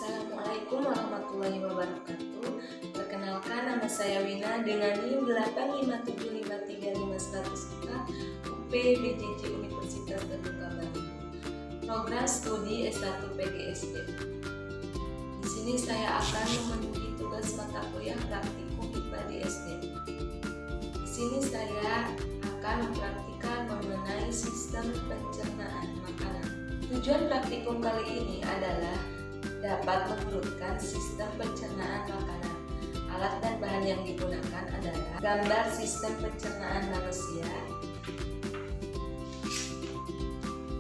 Assalamualaikum warahmatullahi wabarakatuh. Perkenalkan, nama saya Wina dengan NIM 857535100 UP BJJ Universitas Terbuka Bandung. Program studi S1 PGSD. Di sini saya akan memenuhi tugas mata kuliah praktikum IPA di SD. Di sini saya akan mempraktikkan mengenai sistem pencernaan makanan. Tujuan praktikum kali ini adalah dapat mengurutkan sistem pencernaan makanan. Alat dan bahan yang digunakan adalah gambar sistem pencernaan manusia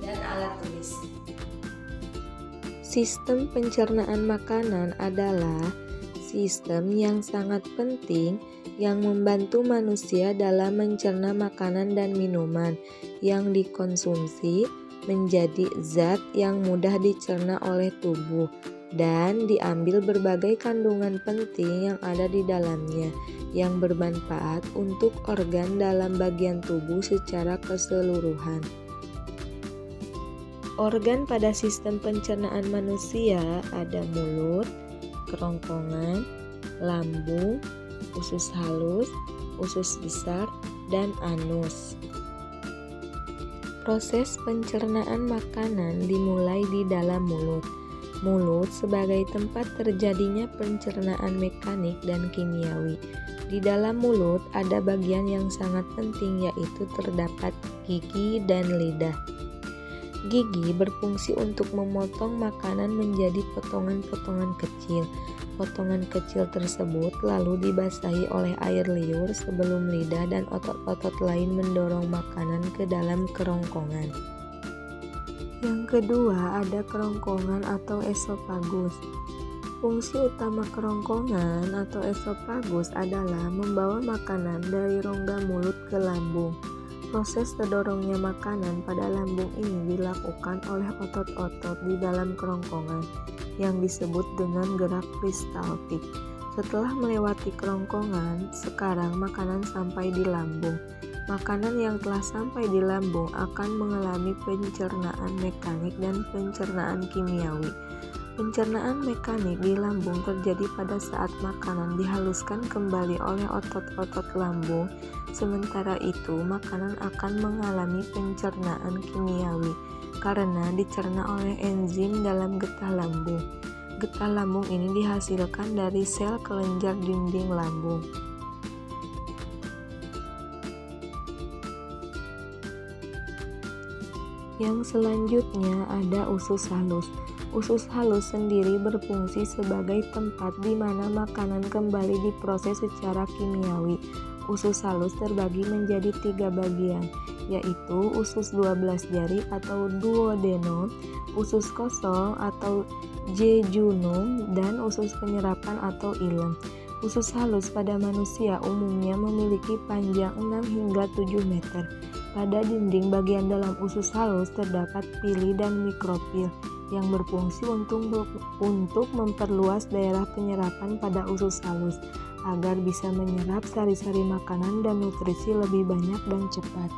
dan alat tulis. Sistem pencernaan makanan adalah sistem yang sangat penting yang membantu manusia dalam mencerna makanan dan minuman yang dikonsumsi menjadi zat yang mudah dicerna oleh tubuh dan diambil berbagai kandungan penting yang ada di dalamnya yang bermanfaat untuk organ dalam bagian tubuh secara keseluruhan. Organ pada sistem pencernaan manusia ada mulut, kerongkongan, lambung, usus halus, usus besar, dan anus. Proses pencernaan makanan dimulai di dalam mulut. Mulut sebagai tempat terjadinya pencernaan mekanik dan kimiawi. Di dalam mulut ada bagian yang sangat penting, yaitu terdapat gigi dan lidah. Gigi berfungsi untuk memotong makanan menjadi potongan-potongan kecil. Potongan kecil tersebut lalu dibasahi oleh air liur sebelum lidah dan otot-otot lain mendorong makanan ke dalam kerongkongan. Yang kedua ada kerongkongan atau esofagus. Fungsi utama kerongkongan atau esofagus adalah membawa makanan dari rongga mulut ke lambung. Proses terdorongnya makanan pada lambung ini dilakukan oleh otot-otot di dalam kerongkongan yang disebut dengan gerak peristaltik. Setelah melewati kerongkongan, sekarang makanan sampai di lambung. Makanan yang telah sampai di lambung akan mengalami pencernaan mekanik dan pencernaan kimiawi. Pencernaan mekanik di lambung terjadi pada saat makanan dihaluskan kembali oleh otot-otot lambung. Sementara itu, makanan akan mengalami pencernaan kimiawi karena dicerna oleh enzim dalam getah lambung. Getah lambung ini dihasilkan dari sel kelenjar dinding lambung. Yang selanjutnya ada usus halus. Usus halus sendiri berfungsi sebagai tempat di mana makanan kembali diproses secara kimiawi. Usus halus terbagi menjadi 3 bagian, yaitu usus 12 jari atau duodenum, usus kosong atau jejunum, dan usus penyerapan atau ileum. Usus halus pada manusia umumnya memiliki panjang 6 hingga 7 meter. Pada dinding bagian dalam usus halus terdapat pili dan mikropil yang berfungsi untuk memperluas daerah penyerapan pada usus halus agar bisa menyerap sari-sari makanan dan nutrisi lebih banyak dan cepat.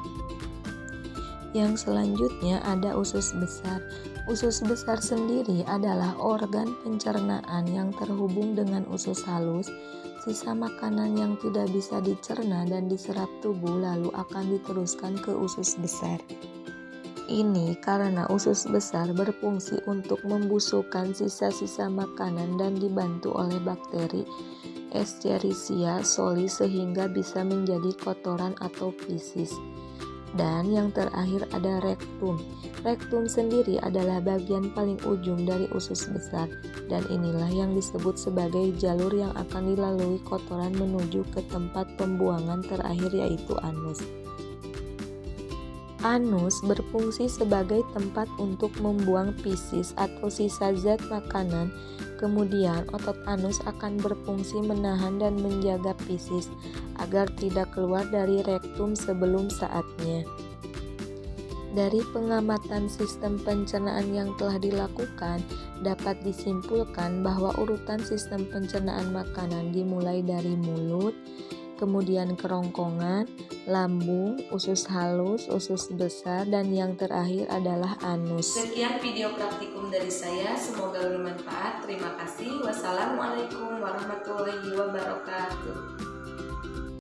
Yang selanjutnya ada usus besar. Usus besar sendiri adalah organ pencernaan yang terhubung dengan usus halus. Sisa makanan yang tidak bisa dicerna dan diserap tubuh lalu akan diteruskan ke usus besar. Ini karena usus besar berfungsi untuk membusukkan sisa-sisa makanan dan dibantu oleh bakteri Escherichia coli sehingga bisa menjadi kotoran atau fesis. Dan yang terakhir ada rektum. Rektum sendiri adalah bagian paling ujung dari usus besar dan inilah yang disebut sebagai jalur yang akan dilalui kotoran menuju ke tempat pembuangan terakhir yaitu anus. Anus berfungsi sebagai tempat untuk membuang fesis atau sisa zat makanan. Kemudian otot anus akan berfungsi menahan dan menjaga fesis agar tidak keluar dari rektum sebelum saatnya. Dari pengamatan sistem pencernaan yang telah dilakukan, dapat disimpulkan bahwa urutan sistem pencernaan makanan dimulai dari mulut, kemudian kerongkongan, lambung, usus halus, usus besar, dan yang terakhir adalah anus. Sekian video praktikum dari saya, semoga bermanfaat. Terima kasih. Wassalamualaikum warahmatullahi wabarakatuh.